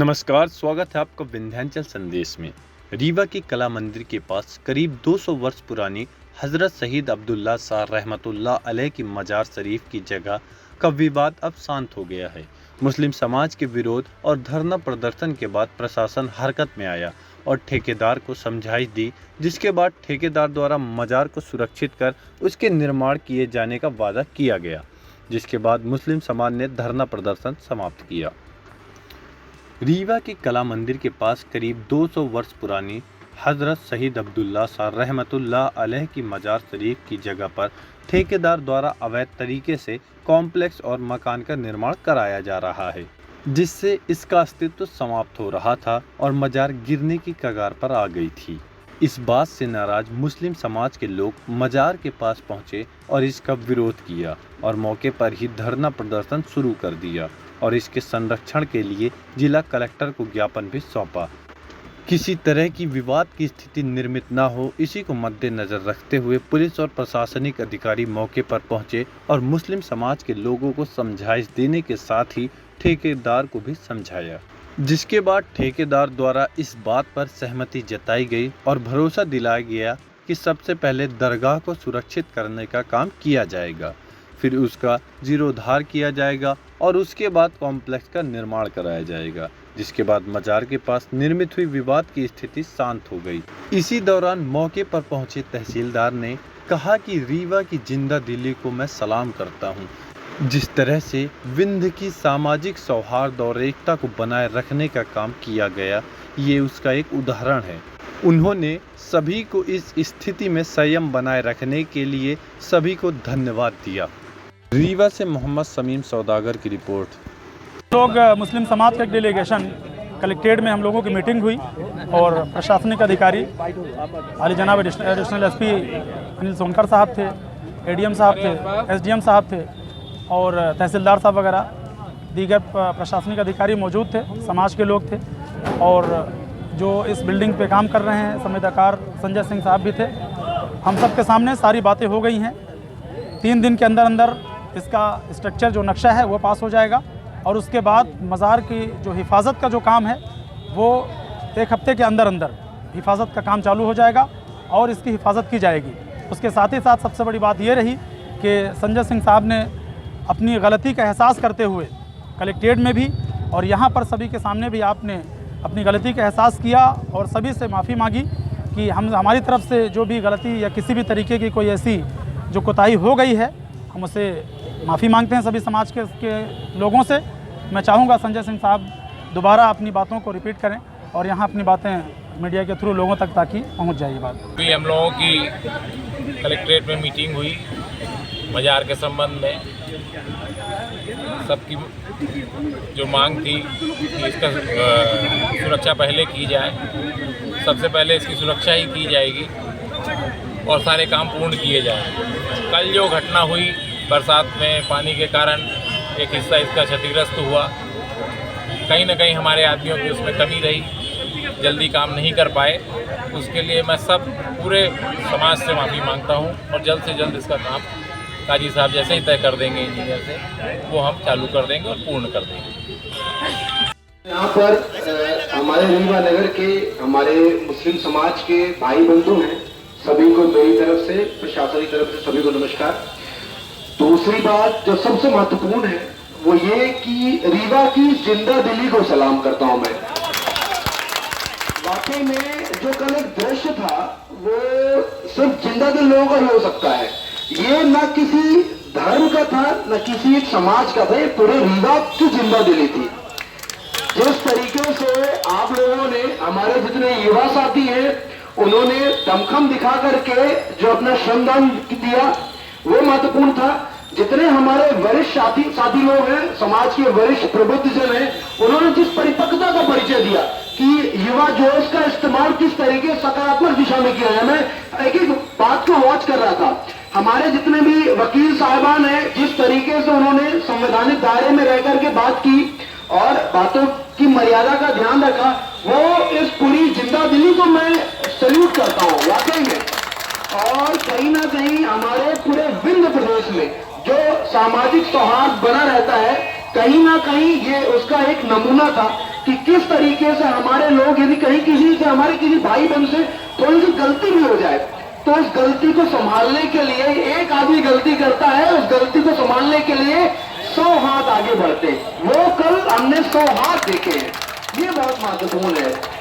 नमस्कार, स्वागत है आपका विंध्याचल संदेश में। रीवा की कला मंदिर के पास करीब 200 वर्ष पुरानी हजरत शहीद अब्दुल्ला शाह रहमतुल्लाह अलैह की मजार शरीफ की जगह का विवाद अब शांत हो गया है। मुस्लिम समाज के विरोध और धरना प्रदर्शन के बाद प्रशासन हरकत में आया और ठेकेदार को समझाइश दी, जिसके बाद ठेकेदार द्वारा मजार को सुरक्षित कर उसके निर्माण किए जाने का वादा किया गया, जिसके बाद मुस्लिम समाज ने धरना प्रदर्शन समाप्त किया। रीवा की कला मंदिर के पास करीब 200 वर्ष पुरानी हजरत शहीद अब्दुल्ला शाह रहमतुल्लाह अलैह की मजार शरीफ की जगह पर ठेकेदार द्वारा अवैध तरीके से कॉम्प्लेक्स और मकान का निर्माण कराया जा रहा है, जिससे इसका अस्तित्व समाप्त हो रहा था और मजार गिरने की कगार पर आ गई थी। इस बात से नाराज मुस्लिम समाज के लोग मजार के पास पहुंचे और इसका विरोध किया और मौके पर ही धरना प्रदर्शन शुरू कर दिया और इसके संरक्षण के लिए जिला कलेक्टर को ज्ञापन भी सौंपा। किसी तरह की विवाद की स्थिति निर्मित न हो, इसी को मद्देनजर रखते हुए पुलिस और प्रशासनिक अधिकारी मौके पर पहुंचे और मुस्लिम समाज के लोगों को समझाइश देने के साथ ही ठेकेदार को भी समझाया, जिसके बाद ठेकेदार द्वारा इस बात पर सहमति जताई गई और भरोसा दिलाया गया कि सबसे पहले दरगाह को सुरक्षित करने का काम किया जाएगा, फिर उसका जीर्णोद्धार किया जाएगा और उसके बाद कॉम्प्लेक्स का निर्माण कराया जाएगा, जिसके बाद मजार के पास निर्मित हुई विवाद की स्थिति शांत हो गई। इसी दौरान मौके पर पहुंचे तहसीलदार ने कहा कि रीवा की जिंदा दिली को मैं सलाम करता हूं। जिस तरह से विंध्य की सामाजिक सौहार्द और एकता को बनाए रखने का काम किया गया, ये उसका एक उदाहरण है। उन्होंने सभी को इस स्थिति में संयम बनाए रखने के लिए सभी को धन्यवाद दिया। रीवा से मोहम्मद शमीम सौदागर की रिपोर्ट। लोग मुस्लिम समाज का एक डेलीगेशन कलेक्ट्रेट में हम लोगों की मीटिंग हुई और प्रशासनिक अधिकारी आली जनाब एडिशनल एसपी अनिल सोनकर साहब थे, एडीएम साहब थे, एसडीएम साहब थे और तहसीलदार साहब वगैरह दीगर प्रशासनिक अधिकारी मौजूद थे, समाज के लोग थे और जो इस बिल्डिंग पे काम कर रहे हैं संविदाकार संजय सिंह साहब भी थे। हम सब के सामने सारी बातें हो गई हैं। 3 दिन के अंदर अंदर इसका स्ट्रक्चर जो नक्शा है वो पास हो जाएगा और उसके बाद मज़ार की जो हिफाजत का जो काम है वो 1 हफ्ते के अंदर अंदर हिफाजत का काम चालू हो जाएगा और इसकी हिफाजत की जाएगी। उसके साथ ही साथ सबसे बड़ी बात ये रही कि संजय सिंह साहब ने अपनी गलती का एहसास करते हुए कलेक्ट्रेट में भी और यहाँ पर सभी के सामने भी आपने अपनी गलती का एहसास किया और सभी से माफ़ी मांगी कि हमारी तरफ से जो भी गलती या किसी भी तरीके की कोई ऐसी जो कोताही हो गई है, हम उसे माफ़ी मांगते हैं सभी समाज के लोगों से। मैं चाहूँगा संजय सिंह साहब दोबारा अपनी बातों को रिपीट करें और यहाँ अपनी बातें मीडिया के थ्रू लोगों तक ताकि पहुँच जाए ये बात। अभी हम लोगों की कलेक्ट्रेट में मीटिंग हुई मजार के संबंध में। सबकी जो मांग थी कि इसका सुरक्षा पहले की जाए, सबसे पहले इसकी सुरक्षा ही की जाएगी और सारे काम पूर्ण किए जाएं। कल जो घटना हुई बरसात में पानी के कारण एक हिस्सा इसका क्षतिग्रस्त हुआ, कहीं ना कहीं हमारे आदमियों की उसमें कमी रही, जल्दी काम नहीं कर पाए। उसके लिए मैं सब पूरे समाज से माफ़ी मांगता हूं और जल्द से जल्द इसका काम काजी साहब जैसे ही तय कर देंगे इंजीनियर से, वो हम चालू कर देंगे और पूर्ण कर देंगे। यहाँ पर हमारे रीवा नगर के हमारे मुस्लिम समाज के भाई बंधु हैं, सभी को मेरी तरफ से, प्रशासन की तरफ से सभी को नमस्कार। दूसरी बात जो सबसे महत्वपूर्ण है वो ये कि रीवा की जिंदा दिली को सलाम करता हूं मैं। वाकई में जो कल एक दृश्य था वो सिर्फ जिंदा दिल लोगों का हो सकता है, ये न किसी धर्म का था न किसी एक समाज का था, ये पूरे रीवा की जिंदा दिली थी। जिस तरीके से आप लोगों ने, हमारे जितने युवा साथी हैं, उन्होंने दमखम दिखा करके जो अपना श्रमदान दिया वो महत्वपूर्ण था। जितने हमारे वरिष्ठ साथी लोग हैं, समाज के वरिष्ठ प्रबुद्ध जन हैं, उन्होंने जिस परिपक्वता का परिचय दिया कि युवा जोश का इस्तेमाल किस तरीके सकारात्मक दिशा में किया है। मैं एक एक बात को वॉच कर रहा था। हमारे जितने भी वकील साहिबान हैं, जिस तरीके से उन्होंने संवैधानिक दायरे में रह करके बात की और बातों की मर्यादा का ध्यान रखा, वो इस पूरी जिंदा दिली को मैं सैल्यूट करता हूँ वाकई में। और कहीं ना कहीं हमारे पूरे विंध्य प्रदेश में जो सामाजिक सौहार्द बना रहता है, कहीं ना कहीं ये उसका एक नमूना था। कि किस तरीके से हमारे लोग, यदि कहीं किसी से, हमारे किसी भाई बहन से थोड़ी सी गलती भी हो जाए तो उस गलती को संभालने के लिए, एक आदमी गलती करता है, उस गलती को संभालने के लिए 100 हाथ आगे बढ़ते। वो कल हमने 100 हाथ देखे हैं, ये बहुत महत्वपूर्ण है।